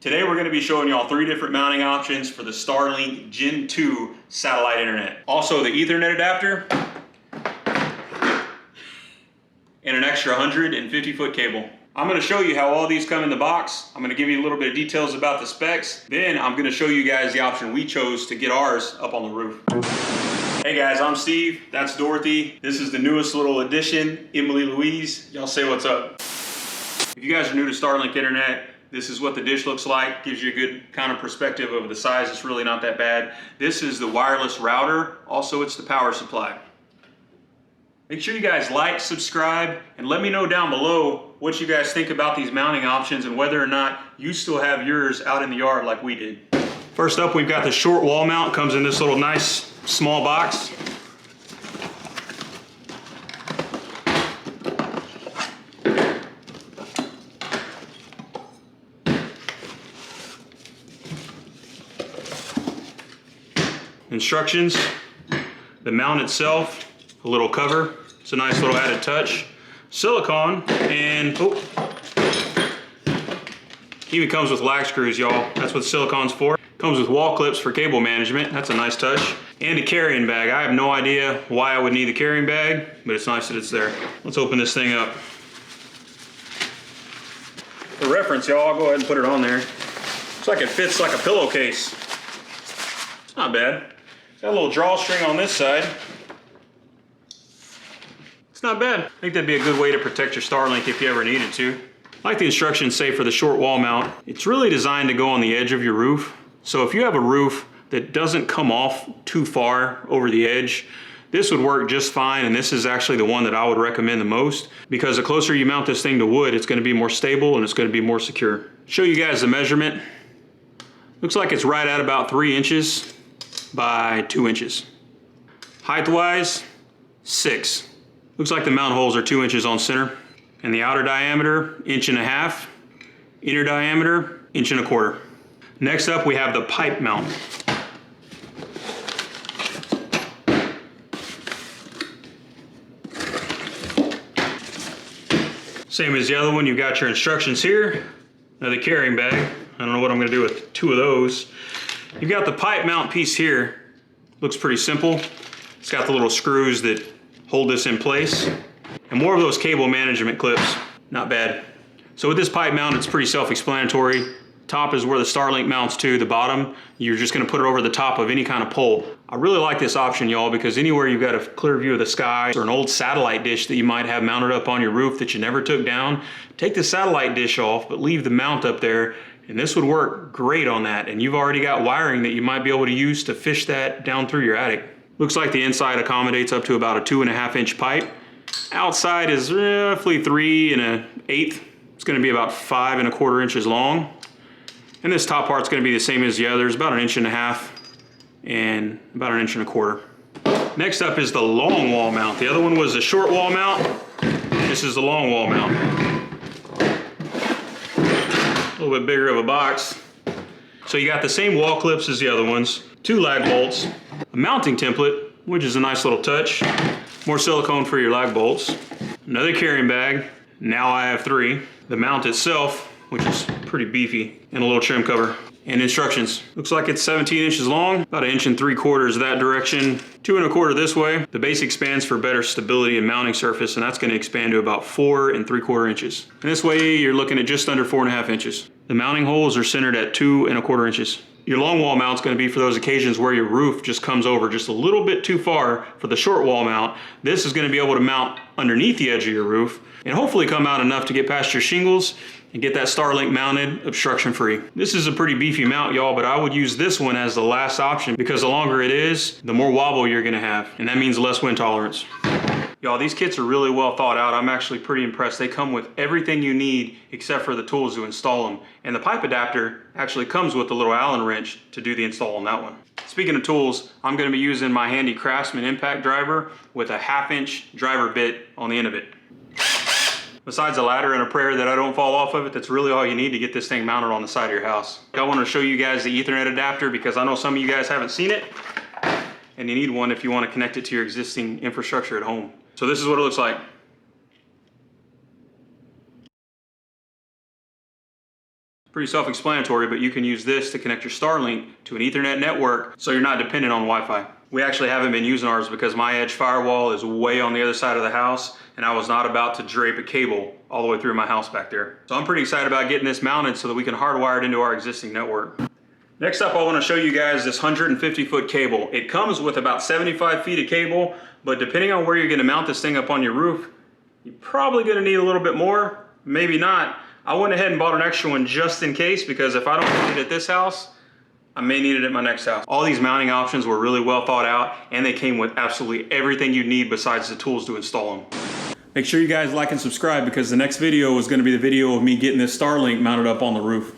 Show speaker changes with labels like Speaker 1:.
Speaker 1: Today we're going to be showing y'all 3 different mounting options for the Starlink Gen 2 satellite internet. Also the Ethernet adapter and an extra 150-foot cable. I'm going to show you how all these come in the box. I'm going to give you a little bit of details about the specs. Then I'm going to show you guys the option we chose to get ours up on the roof. Hey guys, I'm Steve. That's Dorothy. This is the newest little addition, Emily Louise. Y'all say what's up. If you guys are new to Starlink internet, this is what the dish looks like. Gives you a good kind of perspective of the size. It's really not that bad. This is the wireless router. Also, it's the power supply. Make sure you guys like, subscribe, and let me know down below what you guys think about these mounting options and whether or not you still have yours out in the yard like we did. First up, we've got the short wall mount. Comes in this little nice small box. Instructions, the mount itself, a little cover, it's a nice little added touch, silicone, and even comes with lag screws, y'all. That's what silicone's for. Comes with wall clips for cable management. That's a nice touch. And a carrying bag. I have no idea why I would need the carrying bag, but it's nice that it's there. Let's open this thing up. For reference, y'all, I'll go ahead and put it on there. Looks like it fits like a pillowcase. It's not bad. Got a little drawstring on this side. It's not bad. I think that'd be a good way to protect your Starlink if you ever needed to. Like the instructions say for the short wall mount, it's really designed to go on the edge of your roof. So if you have a roof that doesn't come off too far over the edge, this would work just fine, and this is actually the one that I would recommend the most because the closer you mount this thing to wood, it's going to be more stable and it's going to be more secure. Show you guys the measurement. Looks like it's right at about 3 inches by 2 inches. Height-wise, 6. Looks like the mount holes are 2 inches on center. And the outer diameter, 1.5 inches. Inner diameter, 1.25 inches. Next up, we have the pipe mount. Same as the other one, you've got your instructions here. Another carrying bag. I don't know what I'm gonna do with 2 of those. You've got the pipe mount piece here. Looks pretty simple. It's got the little screws that hold this in place. And more of those cable management clips. Not bad. So with this pipe mount, it's pretty self-explanatory. Top is where the Starlink mounts to. The bottom, you're just gonna put it over the top of any kind of pole. I really like this option, y'all, because anywhere you've got a clear view of the sky or an old satellite dish that you might have mounted up on your roof that you never took down, take the satellite dish off, but leave the mount up there. And this would work great on that. And you've already got wiring that you might be able to use to fish that down through your attic. Looks like the inside accommodates up to about a 2.5 inch pipe. Outside is roughly 3 1/8. It's gonna be about 5 1/4 inches long. And this top part's gonna be the same as the others, about 1.5 inches and about 1.25 inches. Next up is the long wall mount. The other one was the short wall mount. This is the long wall mount. A little bit bigger of a box. So you got the same wall clips as the other ones, 2 lag bolts, a mounting template, which is a nice little touch, more silicone for your lag bolts, another carrying bag, now I have 3, the mount itself, which is pretty beefy, and a little trim cover, and instructions. Looks like it's 17 inches long, about 1.75 inches that direction, 2 1/4 this way. The base expands for better stability and mounting surface, and that's gonna expand to about 4 3/4 inches. And this way, you're looking at just under 4.5 inches. The mounting holes are centered at 2 1/4 inches. Your long wall mount's gonna be for those occasions where your roof just comes over just a little bit too far for the short wall mount. This is gonna be able to mount underneath the edge of your roof and hopefully come out enough to get past your shingles and get that Starlink mounted obstruction free. This is a pretty beefy mount, y'all, but I would use this one as the last option because the longer it is, the more wobble you're gonna have, and that means less wind tolerance. Y'all, these kits are really well thought out. I'm actually pretty impressed. They come with everything you need except for the tools to install them. And the pipe adapter actually comes with a little Allen wrench to do the install on that one. Speaking of tools, I'm gonna be using my handy Craftsman impact driver with a 1/2 inch driver bit on the end of it. Besides a ladder and a prayer that I don't fall off of it, that's really all you need to get this thing mounted on the side of your house. I want to show you guys the Ethernet adapter because I know some of you guys haven't seen it, and you need one if you want to connect it to your existing infrastructure at home. So this is what it looks like. Pretty self-explanatory, but you can use this to connect your Starlink to an Ethernet network so you're not dependent on Wi-Fi. We actually haven't been using ours because my edge firewall is way on the other side of the house and I was not about to drape a cable all the way through my house back there. So I'm pretty excited about getting this mounted so that we can hardwire it into our existing network. Next up, I want to show you guys this 150-foot cable. It comes with about 75 feet of cable, but depending on where you're going to mount this thing up on your roof, you're probably going to need a little bit more, maybe not. I went ahead and bought an extra one just in case, because if I don't need it at this house, I may need it at my next house. All these mounting options were really well thought out, and they came with absolutely everything you need besides the tools to install them. Make sure you guys like and subscribe, because the next video is going to be the video of me getting this Starlink mounted up on the roof.